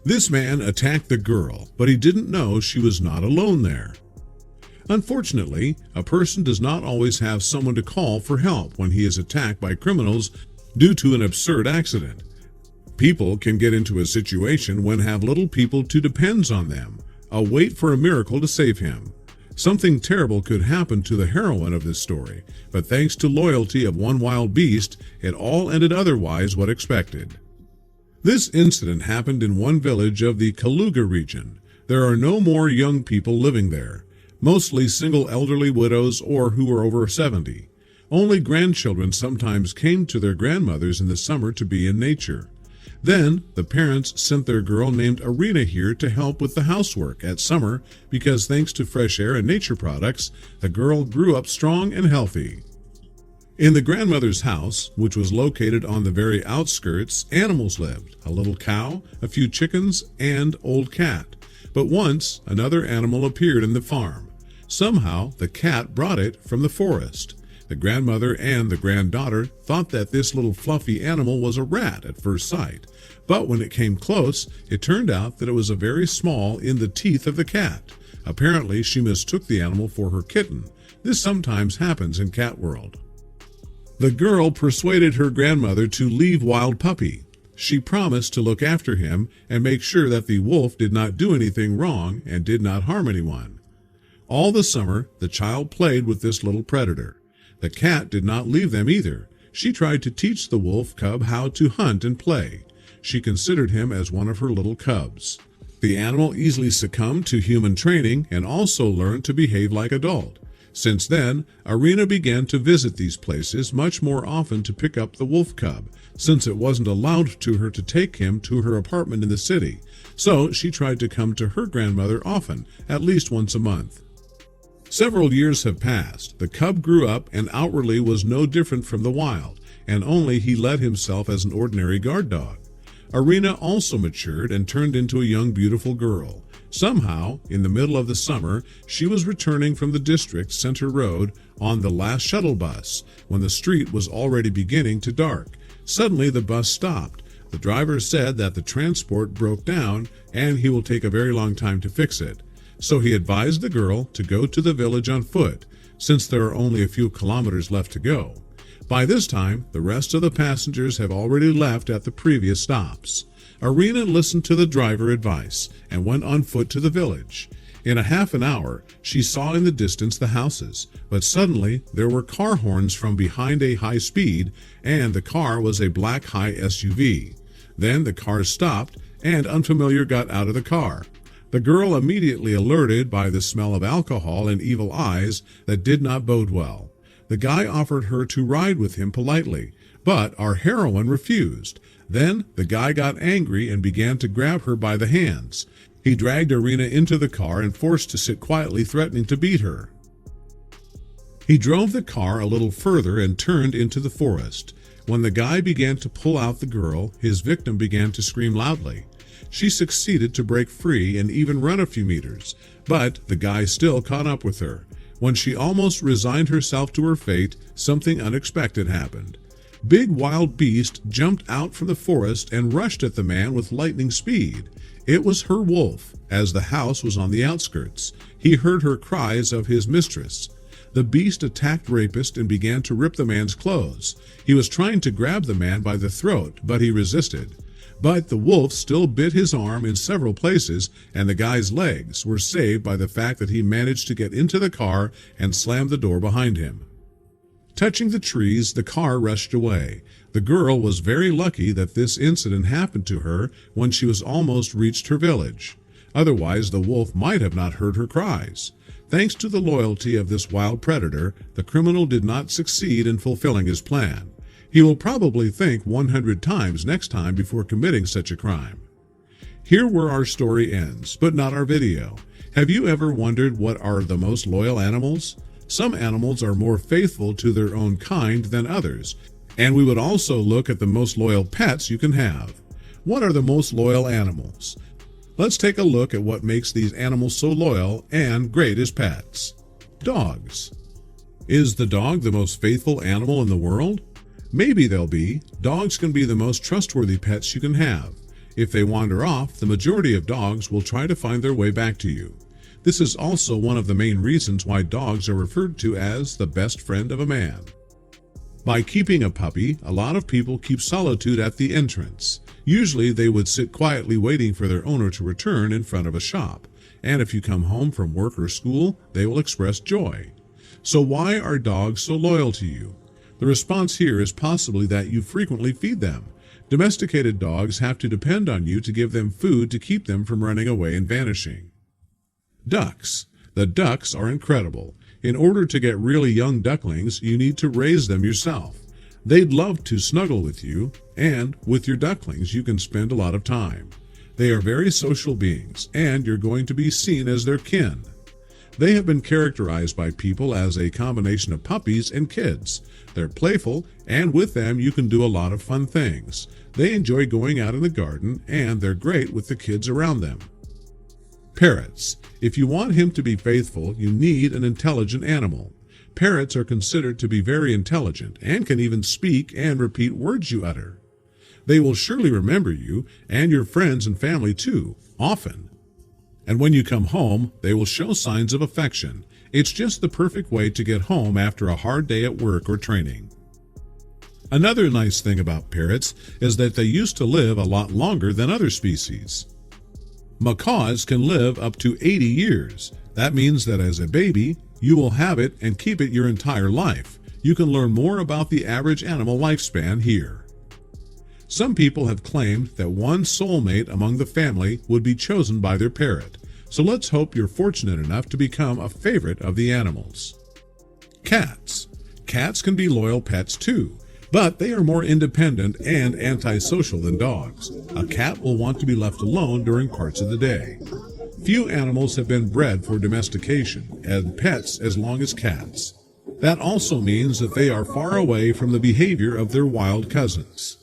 This man attacked the girl, but he didn't know she was not alone there. Unfortunately, a person does not always have someone to call for help when he is attacked by criminals due to an absurd accident. People can get into a situation when have little people to depend on them, wait for a miracle to save him. Something terrible could happen to the heroine of this story, but thanks to loyalty of one wild beast, it all ended otherwise what expected. This incident happened in one village of the Kaluga region. There are no more young people living there, mostly single elderly widows or who were over 70. Only grandchildren sometimes came to their grandmothers in the summer to be in nature. Then, the parents sent their girl named Arena here to help with the housework at summer because thanks to fresh air and nature products, the girl grew up strong and healthy. In the grandmother's house, which was located on the very outskirts, animals lived, a little cow, a few chickens, and old cat. But once, another animal appeared in the farm. Somehow, the cat brought it from the forest. The grandmother and the granddaughter thought that this little fluffy animal was a rat at first sight, but when it came close, it turned out that it was a very small in the teeth of the cat. Apparently, she mistook the animal for her kitten. This sometimes happens in cat world. The girl persuaded her grandmother to leave Wild Puppy. She promised to look after him and make sure that the wolf did not do anything wrong and did not harm anyone. All the summer, the child played with this little predator. The cat did not leave them either. She tried to teach the wolf cub how to hunt and play. She considered him as one of her little cubs. The animal easily succumbed to human training and also learned to behave like adult. Since then, Arena began to visit these places much more often to pick up the wolf cub, since it wasn't allowed to her to take him to her apartment in the city. So she tried to come to her grandmother often, at least once a month. Several years have passed. The cub grew up and outwardly was no different from the wild, and only he led himself as an ordinary guard dog. Arena also matured and turned into a young, beautiful girl. Somehow, in the middle of the summer, she was returning from the district center road on the last shuttle bus when the street was already beginning to dark. Suddenly, the bus stopped. The driver said that the transport broke down and he will take a very long time to fix it. So he advised the girl to go to the village on foot, since there are only a few kilometers left to go. By this time, the rest of the passengers have already left at the previous stops. Arena listened to the driver advice and went on foot to the village. In a half an hour, she saw in the distance the houses, but suddenly there were car horns from behind a high speed, and the car was a black high SUV. Then the car stopped, and Unfamiliar got out of the car. The girl immediately alerted by the smell of alcohol and evil eyes that did not bode well. The guy offered her to ride with him politely, but our heroine refused. Then the guy got angry and began to grab her by the hands. He dragged Arena into the car and forced to sit quietly, threatening to beat her. He drove the car a little further and turned into the forest. When the guy began to pull out the girl, his victim began to scream loudly. She succeeded to break free and even run a few meters, but the guy still caught up with her. When she almost resigned herself to her fate, something unexpected happened. Big Wild Beast jumped out from the forest and rushed at the man with lightning speed. It was her wolf, as the house was on the outskirts. He heard her cries of his mistress. The beast attacked Rapist and began to rip the man's clothes. He was trying to grab the man by the throat, but he resisted. But the wolf still bit his arm in several places, and the guy's legs were saved by the fact that he managed to get into the car and slammed the door behind him. Touching the trees, the car rushed away. The girl was very lucky that this incident happened to her when she was almost reached her village. Otherwise, the wolf might have not heard her cries. Thanks to the loyalty of this wild predator, the criminal did not succeed in fulfilling his plan. He will probably think 100 times next time before committing such a crime. Here where our story ends, but not our video. Have you ever wondered what are the most loyal animals? Some animals are more faithful to their own kind than others, and we would also look at the most loyal pets you can have. What are the most loyal animals? Let's take a look at what makes these animals so loyal and great as pets. Dogs. Is the dog the most faithful animal in the world? Maybe they'll be. Dogs can be the most trustworthy pets you can have. If they wander off, the majority of dogs will try to find their way back to you. This is also one of the main reasons why dogs are referred to as the best friend of a man. By keeping a puppy, a lot of people keep solitude at the entrance. Usually they would sit quietly waiting for their owner to return in front of a shop. And if you come home from work or school, they will express joy. So why are dogs so loyal to you? The response here is possibly that you frequently feed them. Domesticated dogs have to depend on you to give them food to keep them from running away and vanishing. Ducks. The ducks are incredible. In order to get really young ducklings, you need to raise them yourself. They'd love to snuggle with you, and with your ducklings you can spend a lot of time. They are very social beings, and you're going to be seen as their kin. They have been characterized by people as a combination of puppies and kids. They're playful, and with them you can do a lot of fun things. They enjoy going out in the garden, and they're great with the kids around them. Parrots. If you want him to be faithful, you need an intelligent animal. Parrots are considered to be very intelligent and can even speak and repeat words you utter. They will surely remember you and your friends and family too, often. And when you come home, they will show signs of affection. It's just the perfect way to get home after a hard day at work or training. Another nice thing about parrots is that they used to live a lot longer than other species. Macaws can live up to 80 years. That means that as a baby, you will have it and keep it your entire life. You can learn more about the average animal lifespan here. Some people have claimed that one soulmate among the family would be chosen by their parrot. So let's hope you're fortunate enough to become a favorite of the animals. Cats. Cats can be loyal pets too, but they are more independent and antisocial than dogs. A cat will want to be left alone during parts of the day. Few animals have been bred for domestication and pets as long as cats. That also means that they are far away from the behavior of their wild cousins.